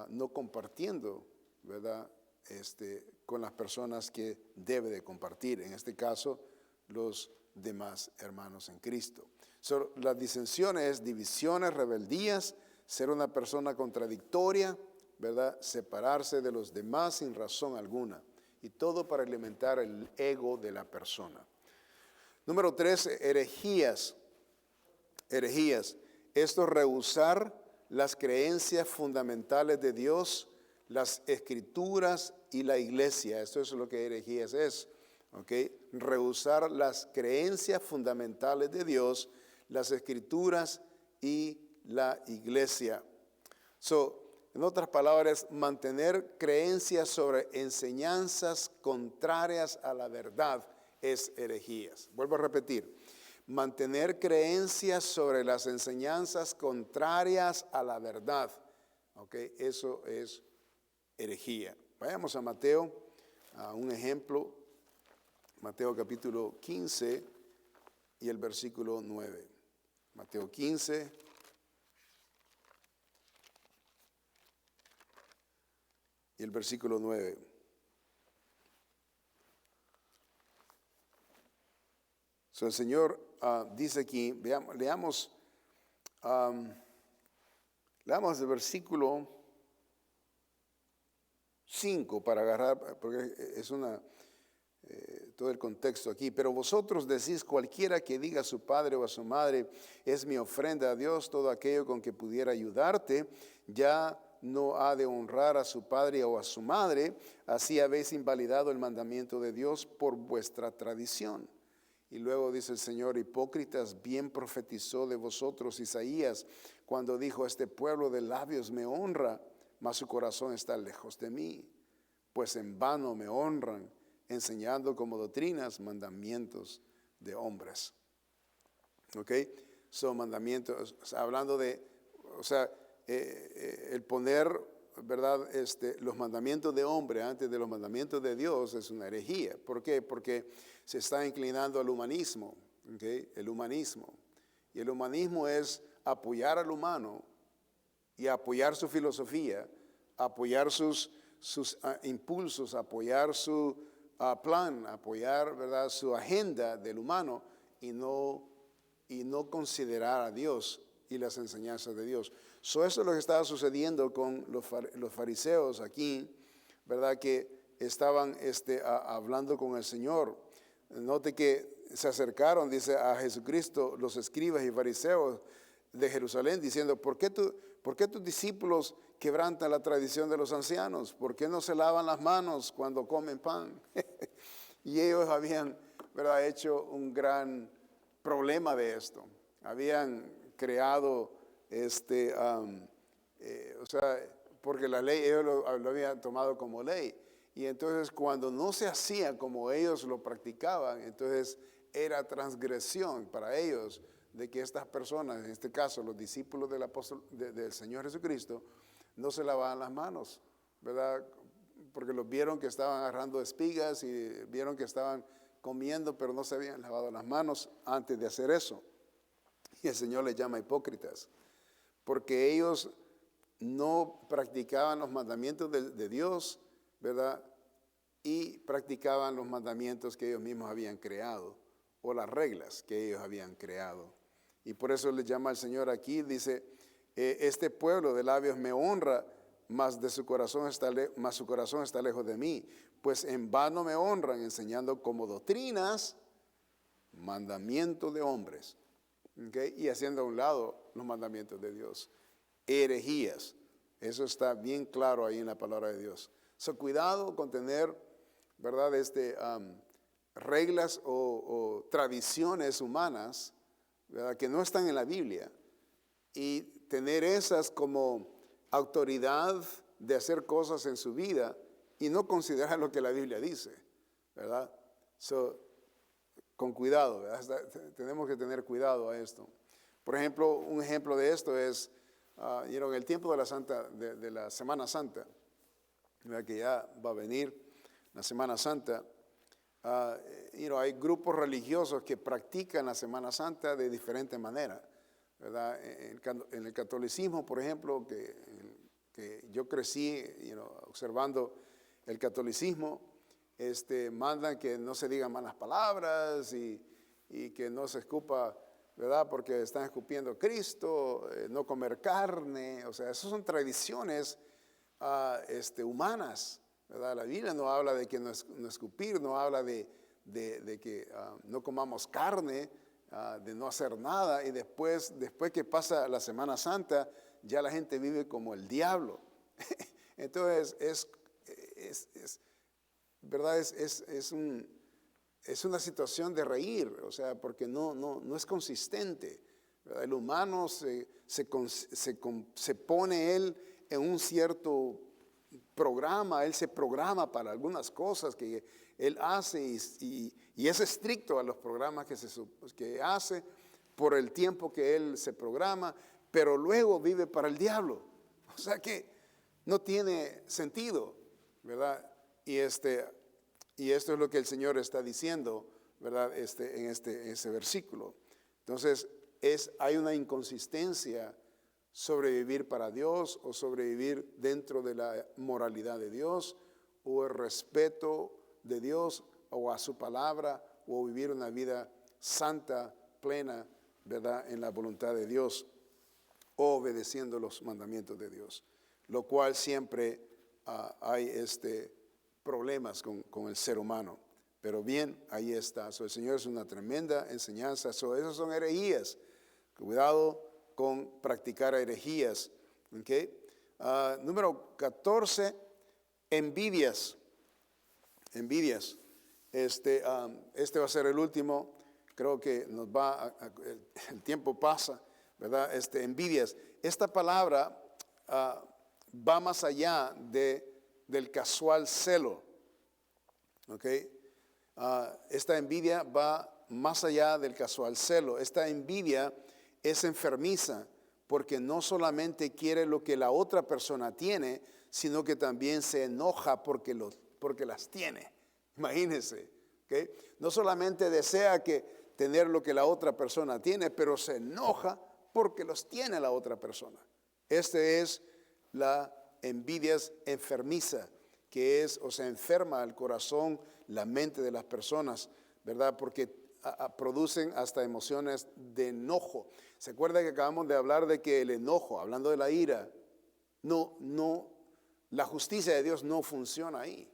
no compartiendo, ¿verdad? Con las personas que debe de compartir, en este caso los demás hermanos en Cristo. Las disensiones, divisiones, rebeldías, ser una persona contradictoria, ¿verdad? Separarse de los demás sin razón alguna, y todo para alimentar el ego de la persona. Número 3, herejías. Herejías. Esto es rehusar las creencias fundamentales de Dios, las escrituras y la iglesia. Esto es lo que herejías es. ¿Okay? Rehusar las creencias fundamentales de Dios, las escrituras y la iglesia. En otras palabras, mantener creencias sobre enseñanzas contrarias a la verdad es herejías. Vuelvo a repetir, mantener creencias sobre las enseñanzas contrarias a la verdad, ¿okay? Eso es herejía. Vayamos a Mateo, a un ejemplo, Mateo capítulo 15 y el versículo 9. Mateo 15. Y el versículo 9. El Señor dice aquí, leamos el versículo 5 para agarrar, porque es todo el contexto aquí. Pero vosotros decís, cualquiera que diga a su padre o a su madre, es mi ofrenda a Dios, todo aquello con que pudiera ayudarte, ya no ha de honrar a su padre o a su madre, así habéis invalidado el mandamiento de Dios por vuestra tradición. Y luego dice el Señor, hipócritas, bien profetizó de vosotros Isaías cuando dijo, este pueblo de labios me honra, mas su corazón está lejos de mí, pues en vano me honran, enseñando como doctrinas mandamientos de hombres. ¿Ok? Son mandamientos, hablando de, el poner, ¿verdad? Los mandamientos de hombre antes de los mandamientos de Dios es una herejía. ¿Por qué? Porque se está inclinando al humanismo, ¿okay? El humanismo. Y el humanismo es apoyar al humano y apoyar su filosofía, apoyar sus impulsos, apoyar su plan, apoyar, ¿verdad? Su agenda del humano y no considerar a Dios y las enseñanzas de Dios. Eso es lo que estaba sucediendo con los fariseos aquí, ¿verdad? Que estaban hablando con el Señor. Note que se acercaron, dice, a Jesucristo los escribas y fariseos de Jerusalén, diciendo, ¿por qué tus discípulos quebrantan la tradición de los ancianos? ¿Por qué no se lavan las manos cuando comen pan? Y ellos habían, ¿verdad?, hecho un gran problema de esto. Habían creado, porque la ley, ellos lo habían tomado como ley. Y entonces cuando no se hacía como ellos lo practicaban, entonces era transgresión para ellos de que estas personas, en este caso los discípulos del Señor Jesucristo, no se lavaban las manos, ¿verdad? Porque los vieron que estaban agarrando espigas y vieron que estaban comiendo, pero no se habían lavado las manos antes de hacer eso. Y el Señor les llama hipócritas, porque ellos no practicaban los mandamientos de Dios, ¿verdad? Y practicaban los mandamientos que ellos mismos habían creado, o las reglas que ellos habían creado. Y por eso les llama el Señor aquí, dice, este pueblo de labios me honra, mas su corazón está lejos de mí, pues en vano me honran enseñando como doctrinas mandamientos de hombres, ¿okay? Y haciendo a un lado los mandamientos de Dios. Herejías, eso está bien claro ahí en la palabra de Dios. Cuidado con tener, ¿verdad? Reglas o tradiciones humanas, ¿verdad? Que no están en la Biblia, y tener esas como autoridad de hacer cosas en su vida y no considerar lo que la Biblia dice, ¿verdad? Con cuidado, ¿verdad? Tenemos que tener cuidado a esto. Por ejemplo, un ejemplo de esto es, en el tiempo de la Semana Santa, ¿verdad? Que ya va a venir la Semana Santa, hay grupos religiosos que practican la Semana Santa de diferente manera, ¿verdad? En el catolicismo, por ejemplo, que yo crecí observando el catolicismo, mandan que no se digan malas palabras y que no se escupa, ¿verdad? Porque están escupiendo a Cristo, no comer carne, o sea, esas son tradiciones humanas, ¿verdad? La Biblia no habla de que no escupir, no habla de que no comamos carne, de no hacer nada, y después que pasa la Semana Santa, ya la gente vive como el diablo. Entonces, ¿verdad? Es una situación de reír, o sea, porque no es consistente, ¿verdad? El humano se pone él en un cierto programa, él se programa para algunas cosas que él hace y es estricto a los programas que hace por el tiempo que él se programa, pero luego vive para el diablo. O sea que no tiene sentido, ¿verdad? Y esto es lo que el Señor está diciendo, ¿verdad? En ese versículo. Entonces, hay una inconsistencia sobre vivir para Dios o sobrevivir dentro de la moralidad de Dios o el respeto de Dios o a su palabra o vivir una vida santa, plena, ¿verdad? En la voluntad de Dios, obedeciendo los mandamientos de Dios, lo cual siempre hay problemas con el ser humano. Pero bien, ahí está. El Señor es una tremenda enseñanza. Esas son herejías. Cuidado con practicar herejías. ¿Okay? Número 14, envidias. Envidias. Este va a ser el último. Creo que el tiempo pasa, ¿verdad? Envidias. Esta palabra va más allá del casual celo. ¿Okay? Esta envidia va más allá del casual celo. Esta envidia es enfermiza porque no solamente quiere lo que la otra persona tiene, sino que también se enoja porque las tiene. Imagínense, ¿okay? No solamente desea tener lo que la otra persona tiene, pero se enoja porque los tiene la otra persona. Es la envidia enfermiza, que enferma el corazón, la mente de las personas, ¿verdad? Porque producen hasta emociones de enojo. ¿Se acuerda que acabamos de hablar de que el enojo, hablando de la ira, la justicia de Dios no funciona ahí?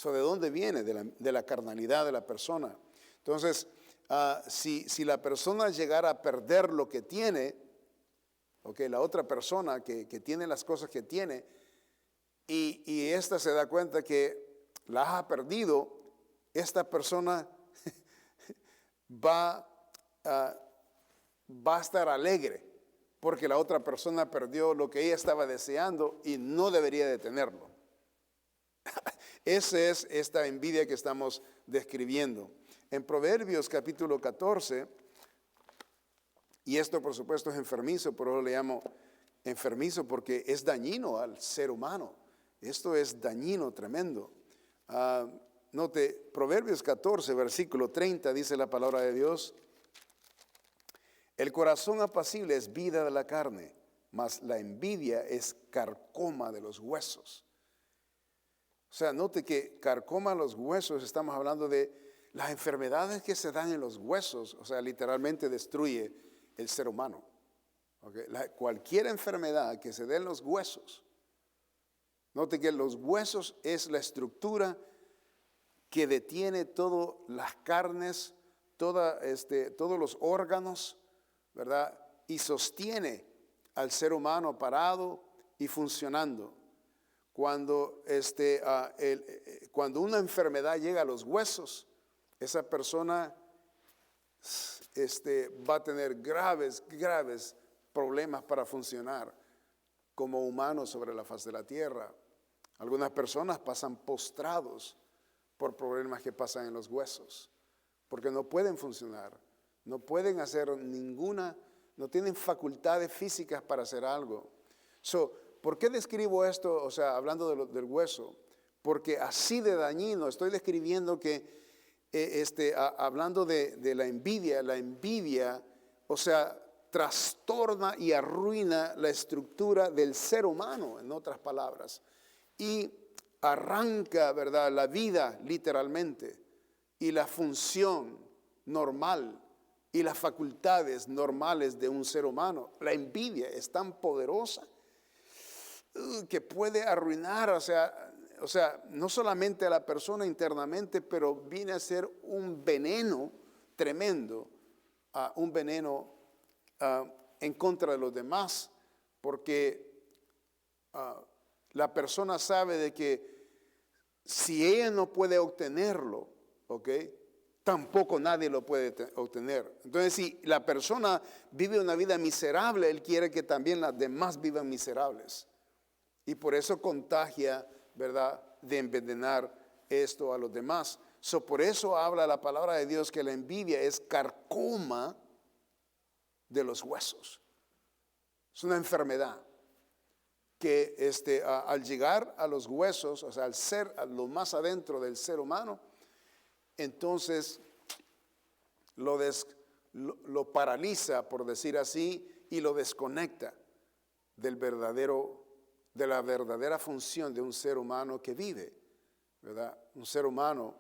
¿De dónde viene? De la carnalidad de la persona. Entonces, si la persona llegara a perder lo que tiene, la otra persona que tiene las cosas que tiene, y ésta se da cuenta que las ha perdido, esta persona va a estar alegre porque la otra persona perdió lo que ella estaba deseando y no debería de tenerlo. Esa es esta envidia que estamos describiendo. En Proverbios capítulo 14, y esto por supuesto es enfermizo, por eso le llamo enfermizo porque es dañino al ser humano. Esto es dañino, tremendo. Note, Proverbios 14, versículo 30, dice la palabra de Dios: el corazón apacible es vida de la carne, mas la envidia es carcoma de los huesos. O sea, note que carcoma los huesos, estamos hablando de las enfermedades que se dan en los huesos, o sea, literalmente destruye el ser humano. ¿Okay? Cualquier enfermedad que se dé en los huesos, Note que los huesos es la estructura que detiene todas las carnes, todos los órganos, ¿verdad? Y sostiene al ser humano parado y funcionando. Cuando una enfermedad llega a los huesos, esa persona va a tener graves problemas para funcionar como humano sobre la faz de la tierra. Algunas personas pasan postrados por problemas que pasan en los huesos, porque no pueden funcionar, no pueden hacer no tienen facultades físicas para hacer algo. ¿Por qué describo esto? O sea, hablando del hueso, porque así de dañino, estoy describiendo que, hablando de la envidia, o sea, trastorna y arruina la estructura del ser humano, en otras palabras, y arranca, ¿verdad?, la vida literalmente, y la función normal, y las facultades normales de un ser humano. La envidia es tan poderosa que puede arruinar, o sea, no solamente a la persona internamente, pero viene a ser un veneno tremendo, un veneno en contra de los demás, porque la persona sabe de que si ella no puede obtenerlo, ¿ok?, tampoco nadie lo puede obtener. Entonces, si la persona vive una vida miserable, él quiere que también las demás vivan miserables. Y por eso contagia, ¿verdad?, de envenenar esto a los demás. Por eso habla la palabra de Dios que la envidia es carcoma de los huesos. Es una enfermedad que al llegar a los huesos, o sea, al ser a lo más adentro del ser humano, entonces lo paraliza, por decir así, y lo desconecta de la verdadera función de un ser humano que vive, ¿verdad? Un ser humano,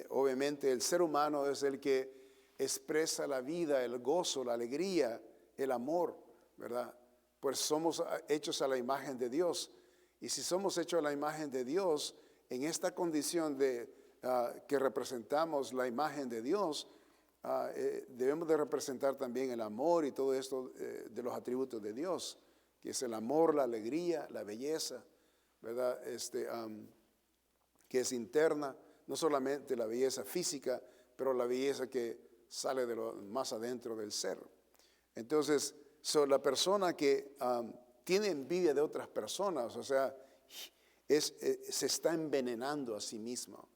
obviamente el ser humano es el que expresa la vida, el gozo, la alegría, el amor, ¿verdad? Pues somos hechos a la imagen de Dios. Y si somos hechos a la imagen de Dios, en esta condición que representamos la imagen de Dios, debemos de representar también el amor y todo esto de los atributos de Dios, que es el amor, la alegría, la belleza, ¿verdad? Que es interna, no solamente la belleza física, pero la belleza que sale de lo más adentro del ser. Entonces, la persona que tiene envidia de otras personas, o sea, se está envenenando a sí mismo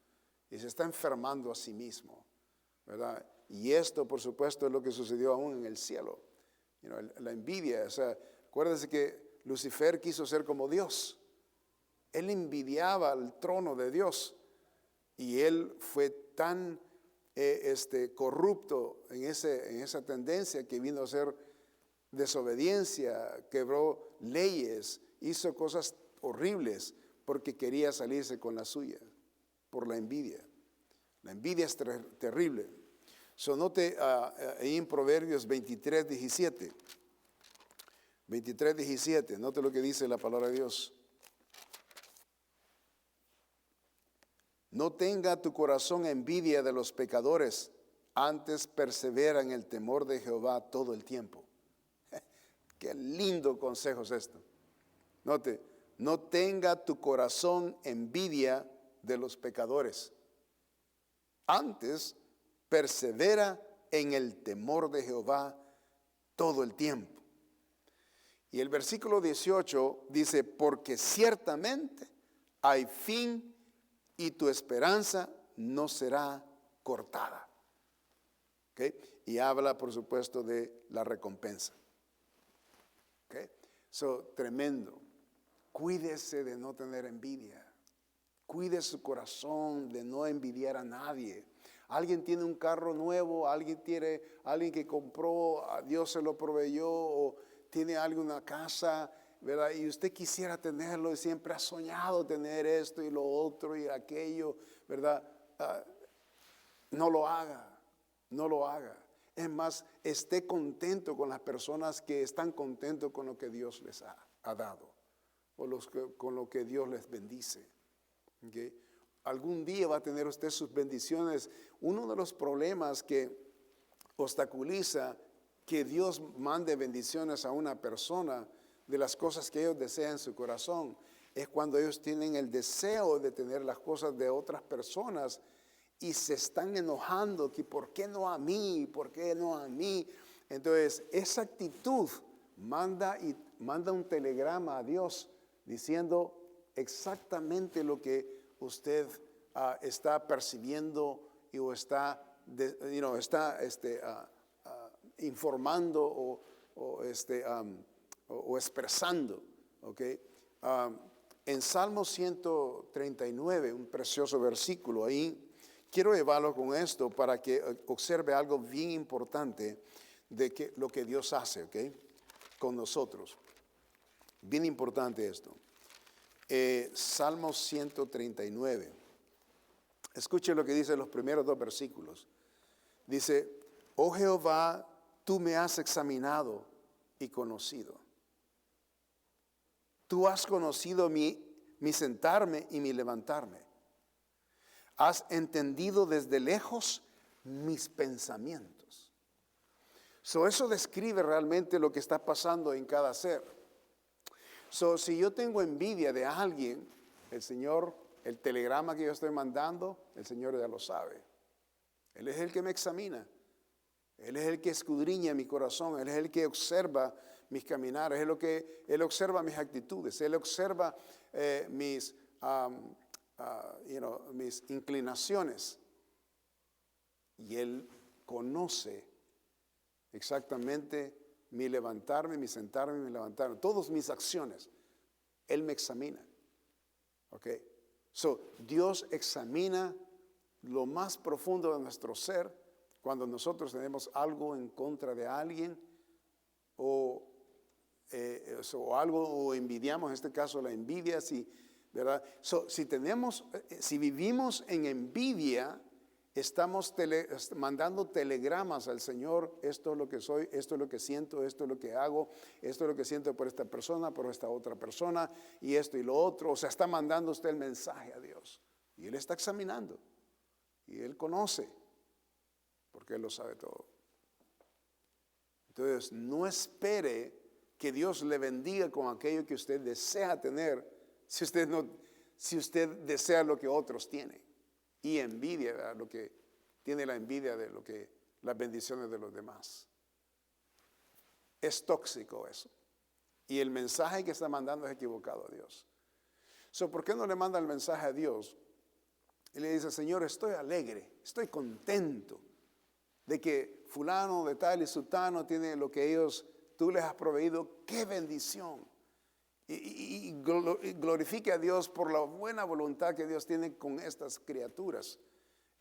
y se está enfermando a sí mismo, ¿verdad? Y esto, por supuesto, es lo que sucedió aún en el cielo. La envidia, o sea, acuérdense que Lucifer quiso ser como Dios. Él envidiaba el trono de Dios y él fue tan corrupto en esa tendencia que vino a ser desobediencia, quebró leyes, hizo cosas horribles porque quería salirse con la suya por la envidia. La envidia es terrible. Note ahí en Proverbios 23:17. 23:17, note lo que dice la palabra de Dios. No tenga tu corazón envidia de los pecadores, antes persevera en el temor de Jehová todo el tiempo. Qué lindo consejo es esto. Note, no tenga tu corazón envidia de los pecadores, antes persevera en el temor de Jehová todo el tiempo. Y el versículo 18 dice, porque ciertamente hay fin y tu esperanza no será cortada. ¿Okay? Y habla, por supuesto, de la recompensa. ¿Okay? Tremendo. Cuídese de no tener envidia. Cuide su corazón de no envidiar a nadie. Alguien tiene un carro nuevo, alguien que compró, Dios se lo proveyó, o tiene alguna casa, ¿verdad? Y usted quisiera tenerlo y siempre ha soñado tener esto y lo otro y aquello, ¿verdad? No lo haga, no lo haga. Es más, esté contento con las personas que están contentos con lo que Dios les ha dado. o con lo que Dios les bendice. ¿Okay? Algún día va a tener usted sus bendiciones. Uno de los problemas que obstaculiza que Dios mande bendiciones a una persona de las cosas que ellos desean en su corazón es cuando ellos tienen el deseo de tener las cosas de otras personas y se están enojando que ¿por qué no a mí? ¿Por qué no a mí? Entonces, esa actitud manda un telegrama a Dios diciendo exactamente lo que usted está percibiendo y o está, informando o expresando. ¿Okay? En Salmo 139, un precioso versículo ahí, quiero llevarlo con esto para que observe algo bien importante de lo que Dios hace, ¿okay? Con nosotros. Bien importante esto. Salmo 139. Escuche lo que dice los primeros 2 versículos. Dice, oh Jehová, tú me has examinado y conocido. Tú has conocido mi sentarme y mi levantarme. Has entendido desde lejos mis pensamientos. Eso describe realmente lo que está pasando en cada ser. Si yo tengo envidia de alguien, el Señor, el telegrama que yo estoy mandando, el Señor ya lo sabe. Él es el que me examina. Él es el que escudriña mi corazón. Él es el que observa mis caminares. Él observa mis actitudes. Él observa mis inclinaciones. Y Él conoce exactamente mi levantarme, mi sentarme, mi levantarme. Todas mis acciones. Él me examina. ¿Ok? Dios examina lo más profundo de nuestro ser cuando nosotros tenemos algo en contra de alguien o algo o envidiamos, en este caso la envidia, ¿verdad? Si vivimos en envidia, estamos mandando telegramas al Señor, esto es lo que soy, esto es lo que siento, esto es lo que hago, esto es lo que siento por esta persona, por esta otra persona, y esto y lo otro. O sea, está mandando usted el mensaje a Dios. Y Él está examinando. Y Él conoce, porque Él lo sabe todo. Entonces, no espere que Dios le bendiga con aquello que usted desea tener, si usted desea lo que otros tienen. Y envidia, ¿verdad? Lo que tiene la envidia de las bendiciones de los demás. Es tóxico eso. Y el mensaje que está mandando es equivocado a Dios. ¿Por qué no le manda el mensaje a Dios? Y le dice, Señor, estoy alegre, estoy contento de que fulano de tal y sutano tiene lo que tú les has proveído. ¡Qué bendición! Y glorifique a Dios por la buena voluntad que Dios tiene con estas criaturas,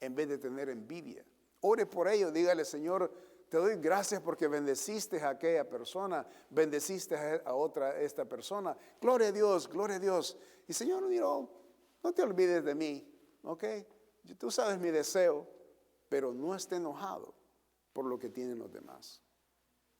en vez de tener envidia. Ore por ello, dígale, Señor, te doy gracias porque bendeciste a aquella persona, bendeciste a esta persona. Gloria a Dios, gloria a Dios. Y Señor, no te olvides de mí, ¿ok? Tú sabes mi deseo, pero no esté enojado por lo que tienen los demás.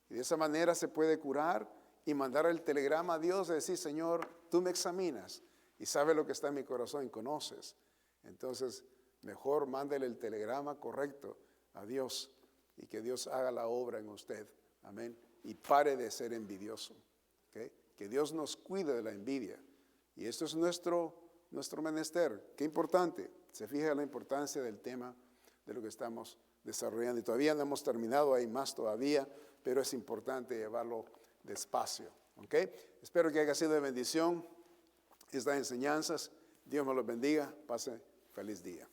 Y de esa manera se puede curar y mandar el telegrama a Dios y decir, Señor, tú me examinas y sabes lo que está en mi corazón y conoces. Entonces, mejor mándele el telegrama correcto a Dios y que Dios haga la obra en usted. Amén. Y pare de ser envidioso. ¿Okay? Que Dios nos cuide de la envidia. Y esto es nuestro menester. Qué importante. Se fija la importancia del tema de lo que estamos desarrollando. Y todavía no hemos terminado, hay más todavía, pero es importante llevarlo despacio. ¿Okay? Espero que haya sido de bendición estas enseñanzas. Dios me los bendiga. Pase feliz día.